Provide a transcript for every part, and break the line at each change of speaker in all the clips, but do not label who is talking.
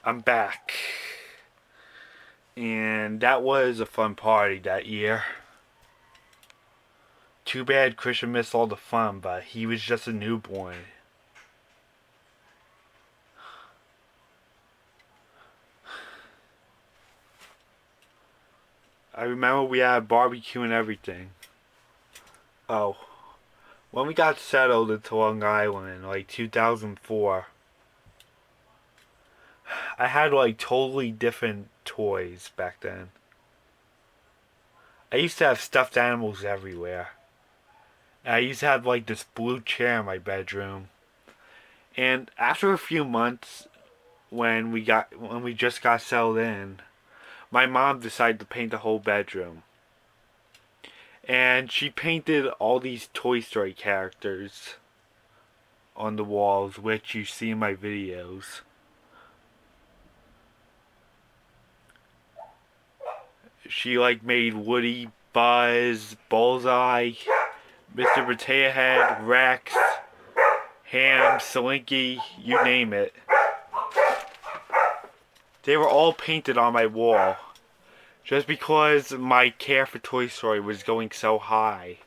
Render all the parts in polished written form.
I'm back. And that was a fun party that year. Too bad Christian missed all the fun, but he was just a newborn. I remember we had a barbecue and everything. Oh, when we got settled into Long Island in like 2004, I had like totally different toys back then. I used to have stuffed animals everywhere. And I used to have like this blue chair in my bedroom. And after a few months, when we just got settled in, my mom decided to paint the whole bedroom. And she painted all these Toy Story characters on the walls, which you see in my videos. She like made Woody, Buzz, Bullseye, Mr. Potato Head, Rex, Ham, Slinky, you name it. They were all painted on my wall. Just because my care for Toy Story was going so high.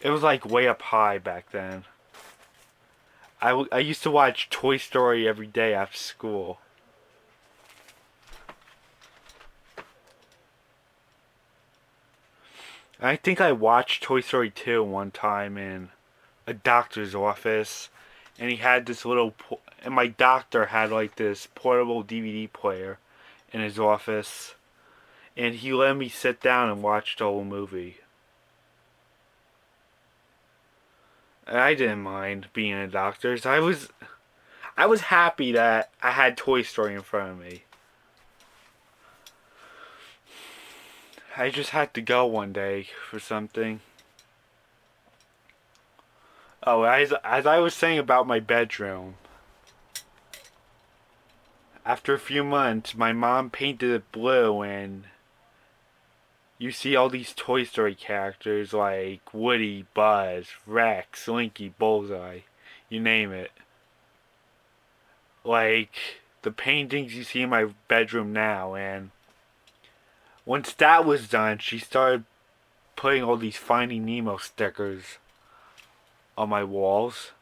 It was like way up high back then. I used to watch Toy Story every day after school. I think I watched Toy Story 2 one time in a doctor's office, and he had this and my doctor had like this portable DVD player in his office, and he let me sit down and watch the whole movie. And I didn't mind being a doctor's. I was happy that I had Toy Story in front of me. I just had to go one day for something. Oh, as I was saying about my bedroom, after a few months, my mom painted it blue, and you see all these Toy Story characters like Woody, Buzz, Rex, Slinky, Bullseye, you name it. Like the paintings you see in my bedroom now, and once that was done, she started putting all these Finding Nemo stickers on my walls.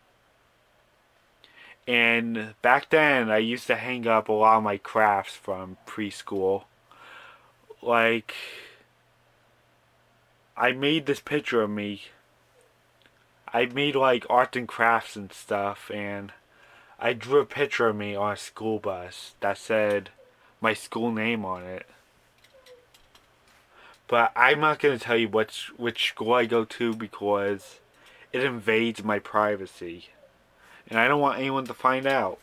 And back then, I used to hang up a lot of my crafts from preschool. Like, I made this picture of me. I made like arts and crafts and stuff, and I drew a picture of me on a school bus that said my school name on it. But I'm not gonna tell you which school I go to because it invades my privacy, and I don't want anyone to find out.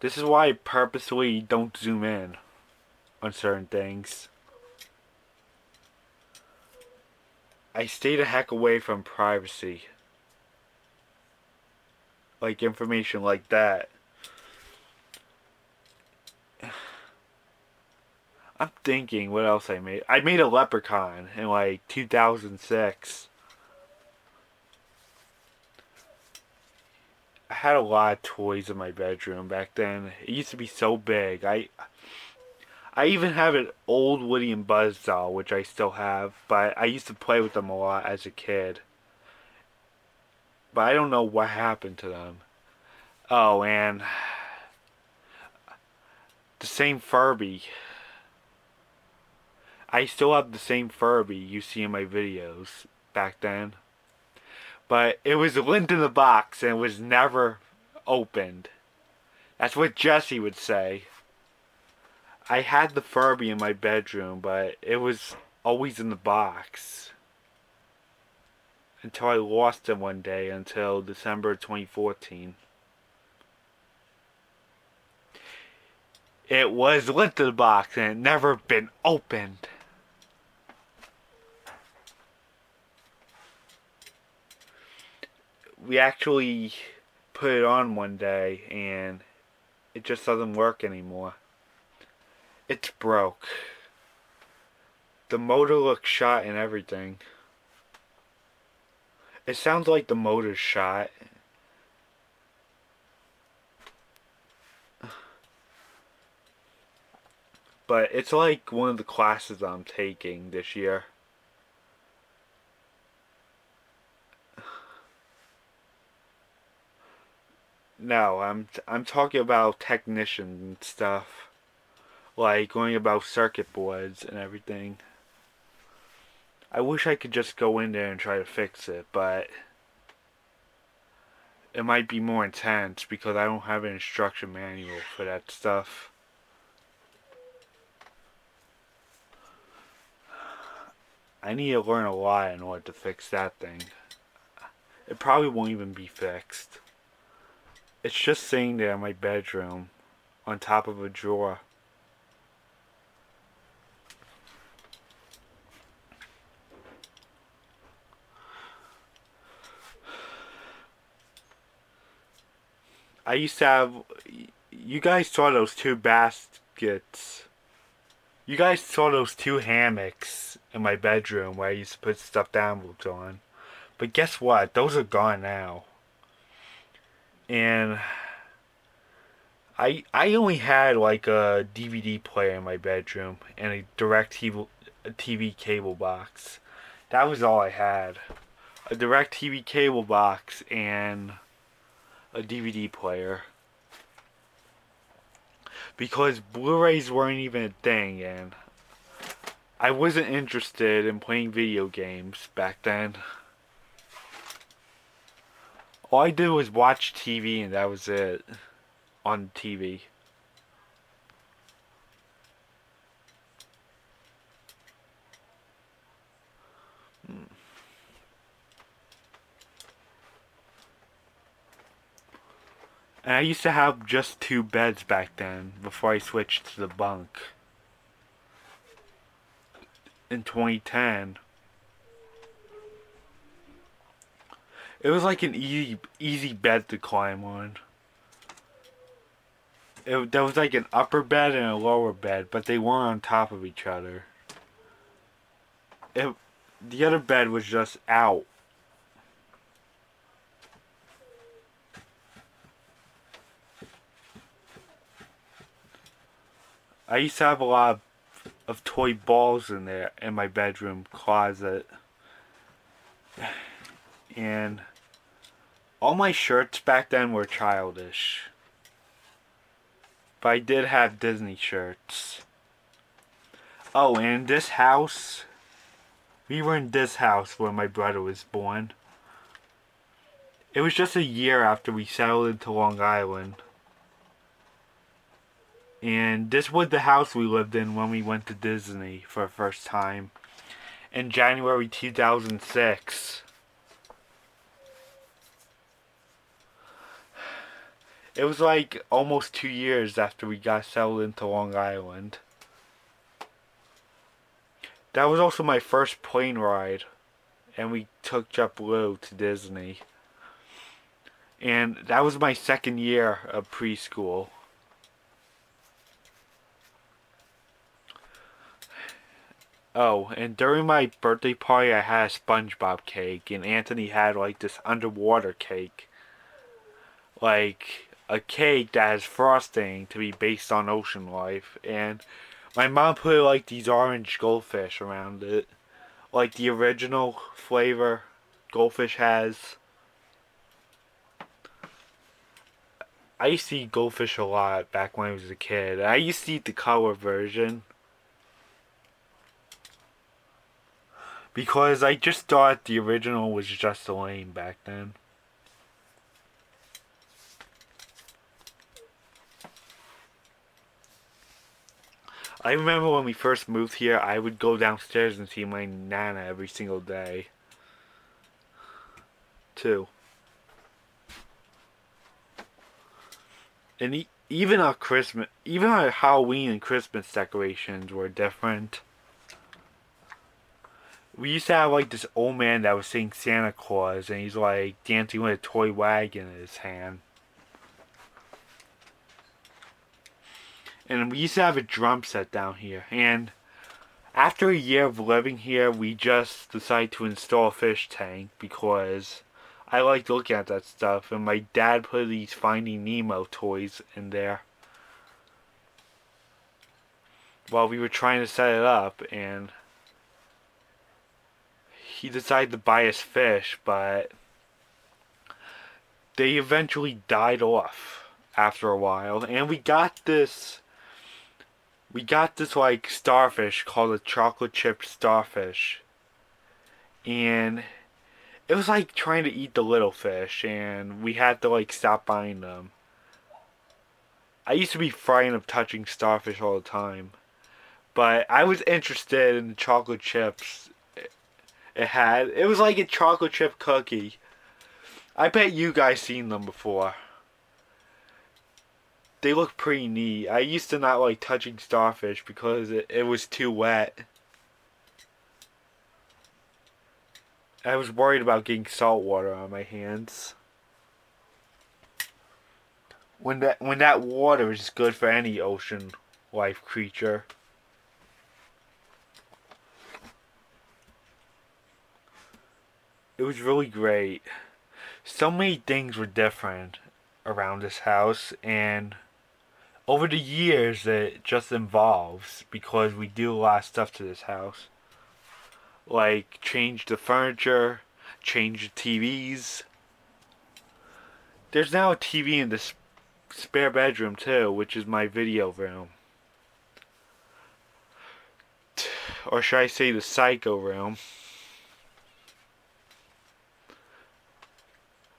This is why I purposely don't zoom in on certain things. I stay the heck away from privacy. Like information like that. I'm thinking what else I made. I made a leprechaun in like 2006. I had a lot of toys in my bedroom back then. It used to be so big. I even have an old Woody and Buzz doll, which I still have, but I used to play with them a lot as a kid. But I don't know what happened to them. Oh, and the same Furby. I still have the same Furby you see in my videos back then. But it was linked in the box and was never opened. That's what Jesse would say. I had the Furby in my bedroom, but it was always in the box. Until I lost it one day until December 2014. It was linked in the box and it never been opened. We actually put it on one day and it just doesn't work anymore. It's broke. The motor looks shot and everything. It sounds like the motor's shot. but it's like one of the classes I'm taking this year. No, I'm talking about technician and stuff, like going about circuit boards and everything. I wish I could just go in there and try to fix it, but it might be more intense because I don't have an instruction manual for that stuff. I need to learn a lot in order to fix that thing. It probably won't even be fixed. It's just sitting there in my bedroom on top of a drawer. I used to have. You guys saw those two baskets. You guys saw those two hammocks in my bedroom where I used to put stuffed animals on. But guess what? Those are gone now. And I only had like a DVD player in my bedroom and a TV cable box. That was all I had. A direct TV cable box and a DVD player. Because Blu-rays weren't even a thing, and I wasn't interested in playing video games back then. All I did was watch TV and that was it. On TV. And I used to have just two beds back then before I switched to the bunk. In 2010. It was like an easy bed to climb on. There was like an upper bed and a lower bed, but they weren't on top of each other. The other bed was just out. I used to have a lot of toy balls in there in my bedroom closet. And all my shirts back then were childish. But I did have Disney shirts. Oh, and in this house, we were in this house when my brother was born. It was just a year after we settled into Long Island. And this was the house we lived in when we went to Disney for the first time in January 2006. It was like almost 2 years after we got settled into Long Island. That was also my first plane ride, and we took JetBlue to Disney. And that was my second year of preschool. Oh, and during my birthday party I had a SpongeBob cake, and Anthony had like this underwater cake. Like a cake that has frosting to be based on ocean life, and my mom put like these orange goldfish around it. Like the original flavor goldfish has. I used to eat goldfish a lot back when I was a kid. I used to eat the color version. Because I just thought the original was just lame back then. I remember when we first moved here, I would go downstairs and see my Nana every single day. Too. And even our Halloween and Christmas decorations were different. We used to have like this old man that was saying Santa Claus, and he's like dancing with a toy wagon in his hand. And we used to have a drum set down here. And after a year of living here, we just decided to install a fish tank because I liked looking at that stuff. And my dad put these Finding Nemo toys in there. while we were trying to set it up, and he decided to buy us fish, but they eventually died off after a while, and we got this like starfish called a chocolate chip starfish, and it was like trying to eat the little fish, and we had to like stop buying them. I used to be frightened of touching starfish all the time, but I was interested in the chocolate chips it had. It was like a chocolate chip cookie. I bet you guys seen them before. They look pretty neat. I used to not like touching starfish because it was too wet. I was worried about getting salt water on my hands. When that water is good for any ocean life creature. It was really great. So many things were different around this house, and over the years it just evolves because we do a lot of stuff to this house. Like change the furniture, change the TVs. There's now a TV in the spare bedroom too, which is my video room. Or should I say the psycho room?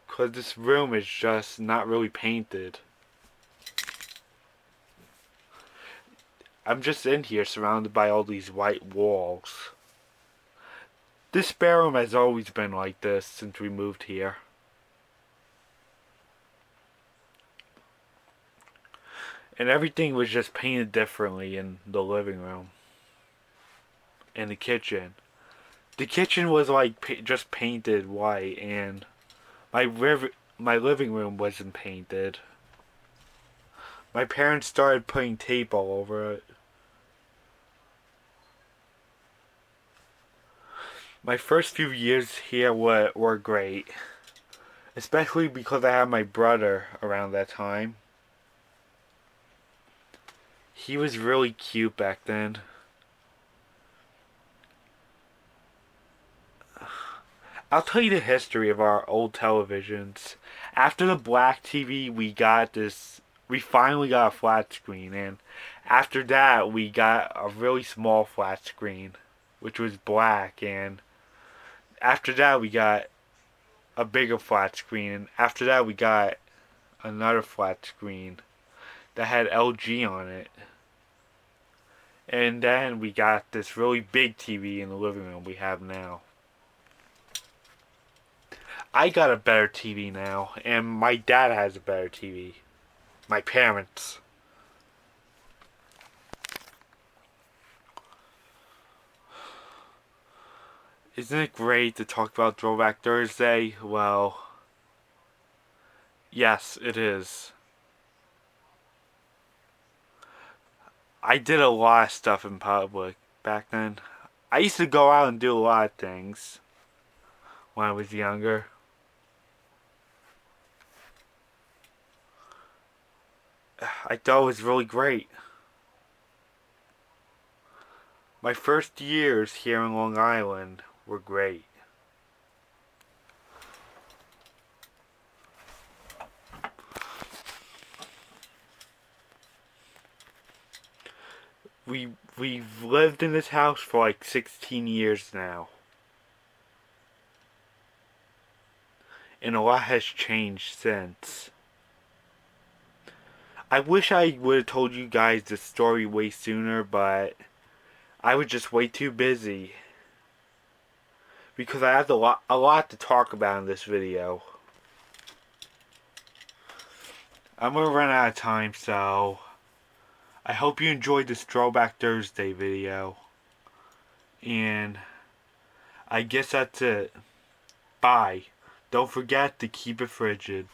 Because this room is just not really painted. I'm just in here surrounded by all these white walls. This spare room has always been like this since we moved here. And everything was just painted differently in the living room. And the kitchen. The kitchen was like just painted white, and my living room wasn't painted. My parents started putting tape all over it. My first few years here were great. Especially because I had my brother around that time. He was really cute back then. I'll tell you the history of our old televisions. After the black TV, we finally got a flat screen, and after that, we got a really small flat screen, which was black, and after that, we got a bigger flat screen, and after that, we got another flat screen that had LG on it. And then we got this really big TV in the living room we have now. I got a better TV now, and my dad has a better TV. My parents. Isn't it great to talk about Throwback Thursday? Well, yes, it is. I did a lot of stuff in public back then. I used to go out and do a lot of things when I was younger. I thought it was really great. My first years here in Long Island were great. We've lived in this house for like 16 years now. And a lot has changed since. I wish I would have told you guys this story way sooner, but I was just way too busy. Because I have a lot to talk about in this video. I'm gonna run out of time, so I hope you enjoyed this Throwback Thursday video. And I guess that's it. Bye. Don't forget to keep it frigid.